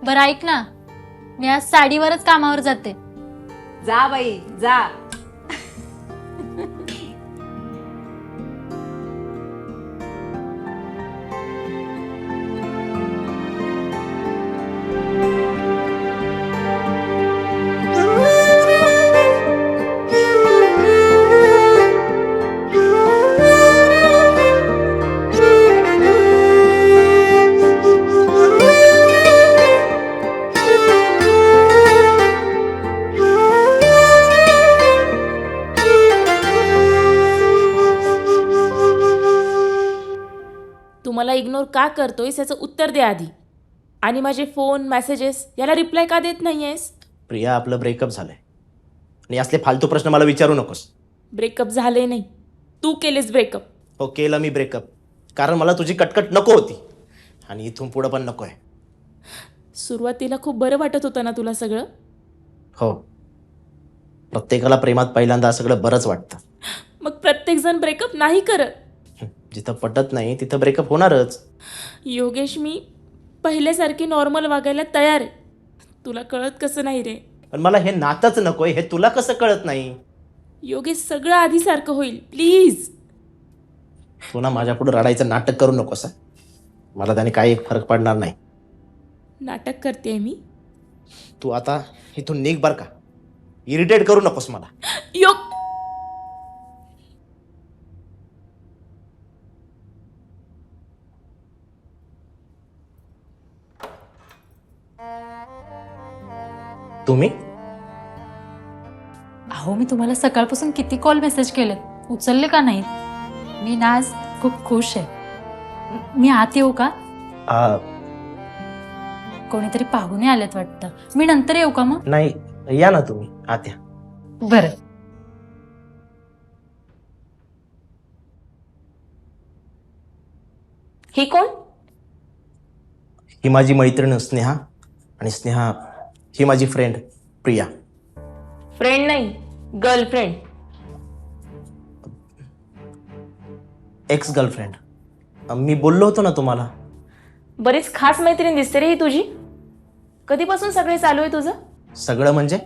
बरं ऐक ना, मी आज साडीवरच कामावर जाते. जा बाई जा. तू मला इग्नोर का करतोयस याचं उत्तर दे आधी. आणि माझे फोन मेसेजेस याला रिप्लाय का देत नाहीयेस? प्रिया, आपलं ब्रेकअप झालंय आणि असले फालतू प्रश्न मला विचारू नकोस. ब्रेकअप झाले नाही, तू केलेस ब्रेकअप. हो, केलं मी ब्रेकअप, कारण मला तुझी कटकट नको होती आणि इथून पुढं पण नको आहे. सुरुवातीला खूप बरं वाटत होतं ना तुला सगळं? हो, प्रत्येकाला प्रेमात पहिल्यांदा सगळं बरंच वाटतं. मग प्रत्येकजण ब्रेकअप नाही करत. जिथं पटत नाही तिथं ब्रेकअप होणारच. योगेश, मी पहिल्यासारखी नॉर्मल वागायला तयार आहे. तुला कळत कसं नाही रे? पण मला हे नातंच नकोय, हे तुला कसं कळत नाही? योगेश, सगळं आधीसारखं होईल प्लीज. तू ना माझ्या पुढे रडायचं नाटक करू नकोस. मला त्याने काही फरक पडणार नाही. नाटक करते मी? तू आता इथून निघ बर का. इरिटेट करू नकोस मला. योग तुम्ही अहो, मी तुम्हाला सकाळपासून किती कॉल मेसेज केलेत, उचलले का नाहीत? मी ना आज खूप खुश आहे. मी आत येऊ का? कोणीतरी पाहुणे आलेत वाटतं. मी नंतर येऊ का मग? नाही, या ना तुम्ही आत या. बरं. ही कोण? ही माझी मैत्रीण स्नेहा आणि स्नेहा ही माझी फ्रेंड प्रिया. फ्रेंड नाही, गर्लफ्रेंड. Ex girlfriend. मी बोललो होतो ना तुम्हाला. बरीच खास मैत्रीण दिसते रे ही तुझी. कधीपासून सगळे चालू आहे तुझं? सगळं म्हणजे?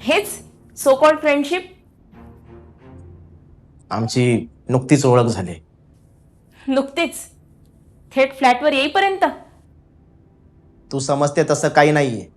हेच सो कॉल्ड फ्रेंडशिप. आमची नुकतीच ओळख झाली. नुकतीच? थेट फ्लॅटवर येईपर्यंत? तू समजते तसं काही नाहीये.